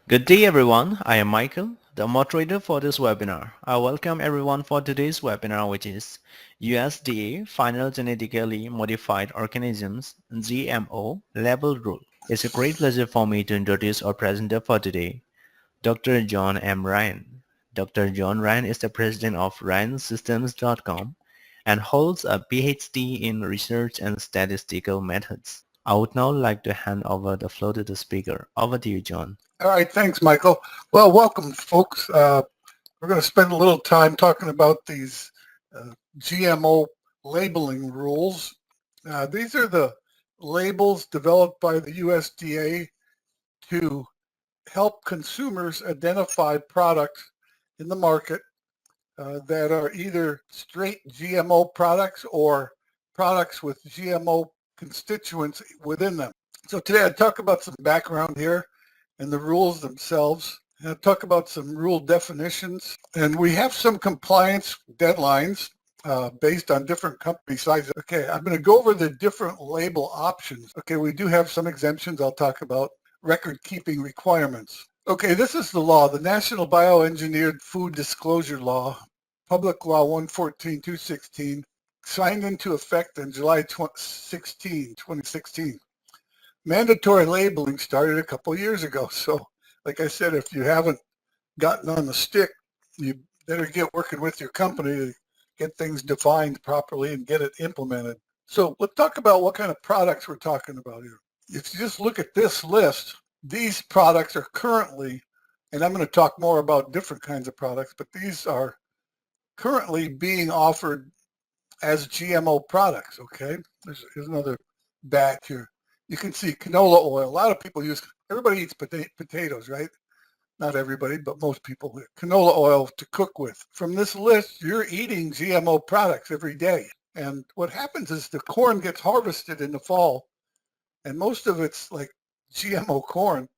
Good day everyone, I am Michael, the moderator for this webinar. I welcome everyone for today's webinar, which is USDA Final Genetically Modified Organisms GMO Label Rule. It's a great pleasure for me to introduce our presenter for today, Dr. John M. Ryan. Dr. John Ryan is the president of RyanSystems.com and holds a PhD in research and statistical methods. I would now like to hand over the floor to the speaker. Over to you, John. All right, thanks, Michael. Well, welcome, folks. We're going to spend a little time talking about these GMO labeling rules. These are the labels developed by the USDA to help consumers identify products in the market that are either straight GMO products or products with GMO constituents within them. So today I talk about some background here and the rules themselves. And I'll talk about some rule definitions. And we have some compliance deadlines based on different company sizes. Okay, I'm going to go over the different label options. Okay, we do have some exemptions I'll talk about. Record keeping requirements. Okay, this is the law, the National Bioengineered Food Disclosure Law, Public Law 114-216, signed into effect on July 2016. Mandatory labeling started a couple years ago. So like I said, if you haven't gotten on the stick, you better get working with your company to get things defined properly and get it implemented. So let's talk about what kind of products we're talking about here. If you just look at this list, these products are currently, and I'm going to talk more about different kinds of products, but these are currently being offered as GMO products, okay? Here's another batch here. You can see canola oil. A lot of people everybody eats potatoes, right? Not everybody, but most people. Canola oil to cook with. From this list, you're eating GMO products every day. And what happens is the corn gets harvested in the fall, and most of it's like GMO corn,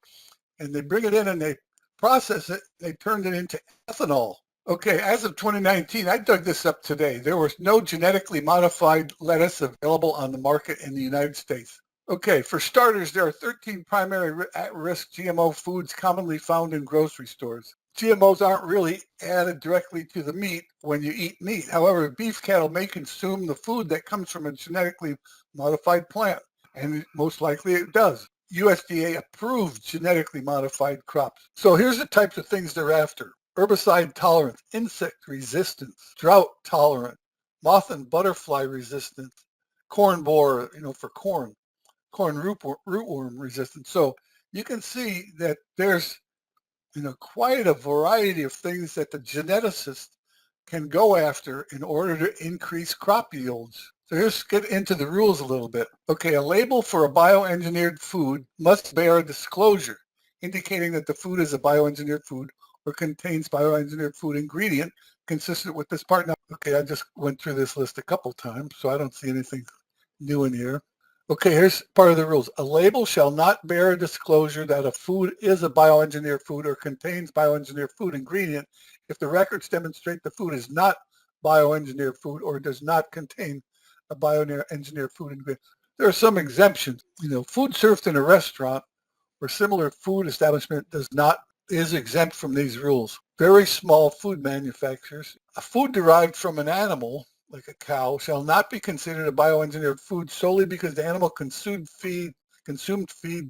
and they bring it in and they process it. They turn it into ethanol. Okay, as of 2019, I dug this up today. There was no genetically modified lettuce available on the market in the United States. Okay, for starters, there are 13 primary at-risk GMO foods commonly found in grocery stores. GMOs aren't really added directly to the meat when you eat meat. However, beef cattle may consume the food that comes from a genetically modified plant, and most likely it does. USDA approved genetically modified crops. So here's the types of things they're after. Herbicide tolerance, insect resistance, drought tolerant, moth and butterfly resistance, corn borer, for corn rootworm resistance. So you can see that there's, quite a variety of things that the geneticist can go after in order to increase crop yields. So let's get into the rules a little bit. Okay, a label for a bioengineered food must bear a disclosure indicating that the food is a bioengineered food or contains bioengineered food ingredient consistent with this part. Now, okay, I just went through this list a couple times, so I don't see anything new in here. Okay, here's part of the rules. A label shall not bear a disclosure that a food is a bioengineered food or contains bioengineered food ingredient if the records demonstrate the food is not bioengineered food or does not contain a bioengineered food ingredient. There are some exemptions. Food served in a restaurant or similar food establishment is exempt from these rules. Very small food manufacturers. A food derived from an animal like a cow, shall not be considered a bioengineered food solely because the animal consumed feed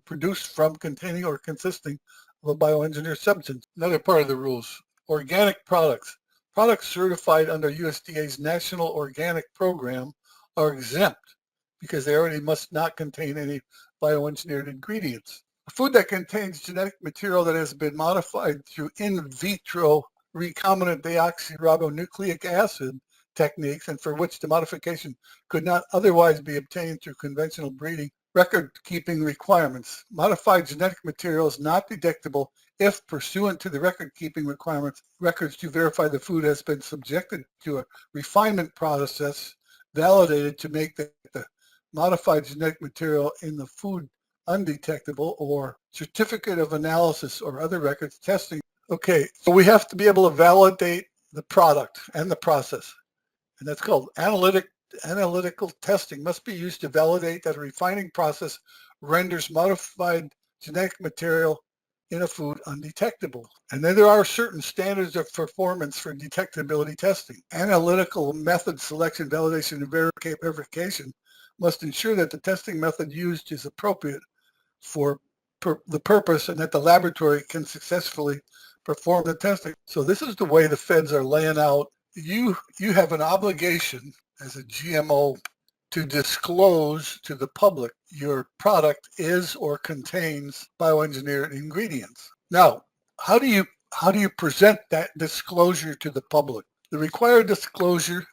produced from, containing, or consisting of a bioengineered substance. Another part of the rules. Organic products. Products certified under USDA's National Organic Program are exempt because they already must not contain any bioengineered ingredients. A food that contains genetic material that has been modified through in vitro recombinant deoxyribonucleic acid techniques and for which the modification could not otherwise be obtained through conventional breeding. Record-keeping requirements. Modified genetic material is not detectable if, pursuant to the record-keeping requirements, records to verify the food has been subjected to a refinement process validated to make the modified genetic material in the food undetectable, or certificate of analysis or other records testing. Okay, so we have to be able to validate the product and the process. And that's called analytical testing must be used to validate that a refining process renders modified genetic material in a food undetectable. And then there are certain standards of performance for detectability testing. Analytical method selection, validation, and verification must ensure that the testing method used is appropriate for the purpose and that the laboratory can successfully perform the testing. So this is the way the feds are laying out. You have an obligation as a GMO to disclose to the public your product is or contains bioengineered ingredients. Now, how do you present that disclosure to the public? The required disclosure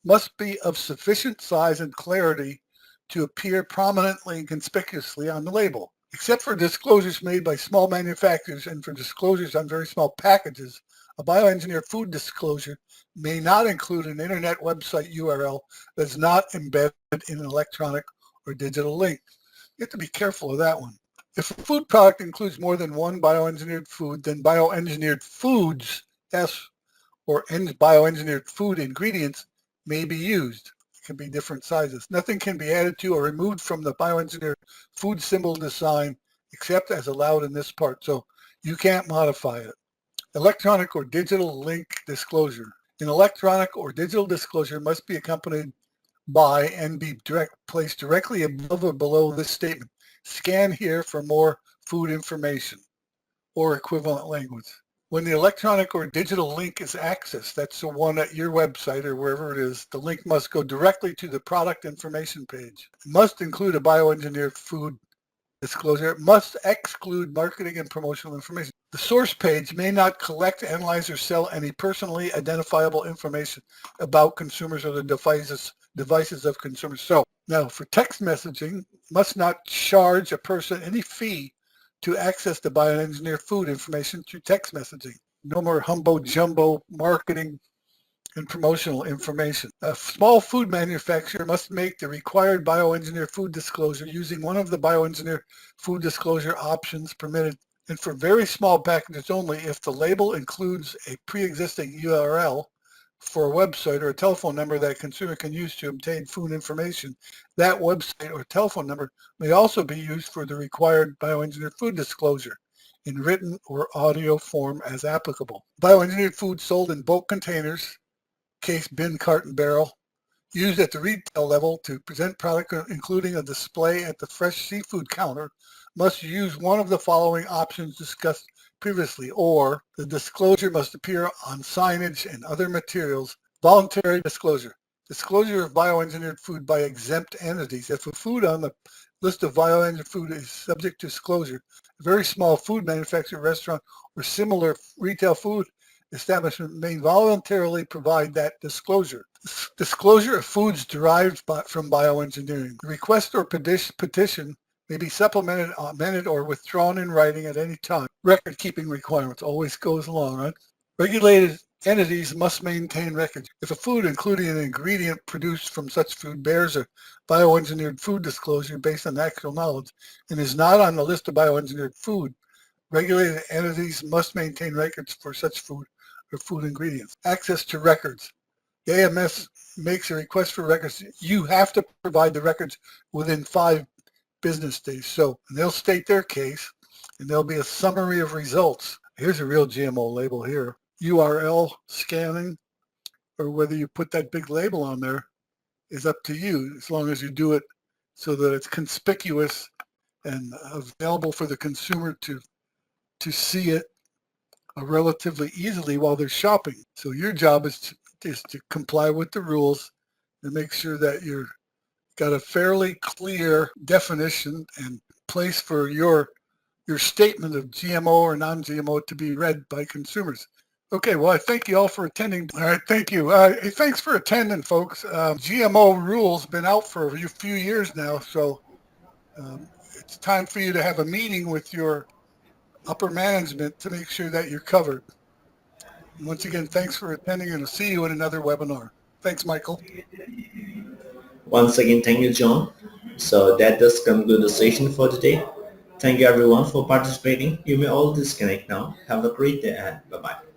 must be of sufficient size and clarity to appear prominently and conspicuously on the label. Except for disclosures made by small manufacturers and for disclosures on very small packages, a bioengineered food disclosure may not include an internet website URL that's not embedded in an electronic or digital link. You have to be careful of that one. If a food product includes more than one bioengineered food, then bioengineered foods, or bioengineered food ingredients may be used. It can be different sizes. Nothing can be added to or removed from the bioengineered food symbol design except as allowed in this part. So you can't modify it. Electronic or digital link disclosure. An electronic or digital disclosure must be accompanied by and be placed directly above or below this statement. Scan here for more food information or equivalent language. When the electronic or digital link is accessed, that's the one at your website or wherever it is, the link must go directly to the product information page. It must include a bioengineered food disclosure. It must exclude marketing and promotional information. The source page may not collect, analyze, or sell any personally identifiable information about consumers or the devices of consumers. So now for text messaging, must not charge a person any fee to access the bioengineered food information through text messaging. No more humbo jumbo marketing and promotional information. A small food manufacturer must make the required bioengineered food disclosure using one of the bioengineered food disclosure options permitted, and for very small packages only if the label includes a pre-existing URL for a website or a telephone number that a consumer can use to obtain food information. That website or telephone number may also be used for the required bioengineered food disclosure in written or audio form as applicable. Bioengineered food sold in bulk containers, case, bin, carton, barrel, used at the retail level to present product including a display at the fresh seafood counter must use one of the following options discussed previously, or the disclosure must appear on signage and other materials. Voluntary disclosure. Disclosure of bioengineered food by exempt entities. If a food on the list of bioengineered food is subject to disclosure, a very small food manufacturer, restaurant, or similar retail food establishment may voluntarily provide that disclosure. Disclosure of foods derived from bioengineering. The request or petition may be supplemented, amended, or withdrawn in writing at any time. Record keeping requirements always goes along, right? Regulated entities must maintain records. If a food, including an ingredient produced from such food, bears a bioengineered food disclosure based on actual knowledge and is not on the list of bioengineered food, regulated entities must maintain records for such food or food ingredients. Access to records. The AMS makes a request for records. You have to provide the records within 5 business days. So they'll state their case and there'll be a summary of results. Here's a real GMO label here. URL scanning, or whether you put that big label on there is up to you, as long as you do it so that it's conspicuous and available for the consumer to see it relatively easily while they're shopping. So your job is to comply with the rules and make sure that you've got a fairly clear definition and place for your statement of GMO or non-GMO to be read by consumers. Okay, well, I thank you all for attending. All right, thank you. Hey, thanks for attending, folks. GMO rules been out for a few years now, so it's time for you to have a meeting with your upper management to make sure that you're covered. And once again, thanks for attending, and I'll see you in another webinar. Thanks, Michael. Once again, thank you, John. So that does conclude the session for today. Thank you everyone for participating. You may all disconnect now. Have a great day and bye-bye.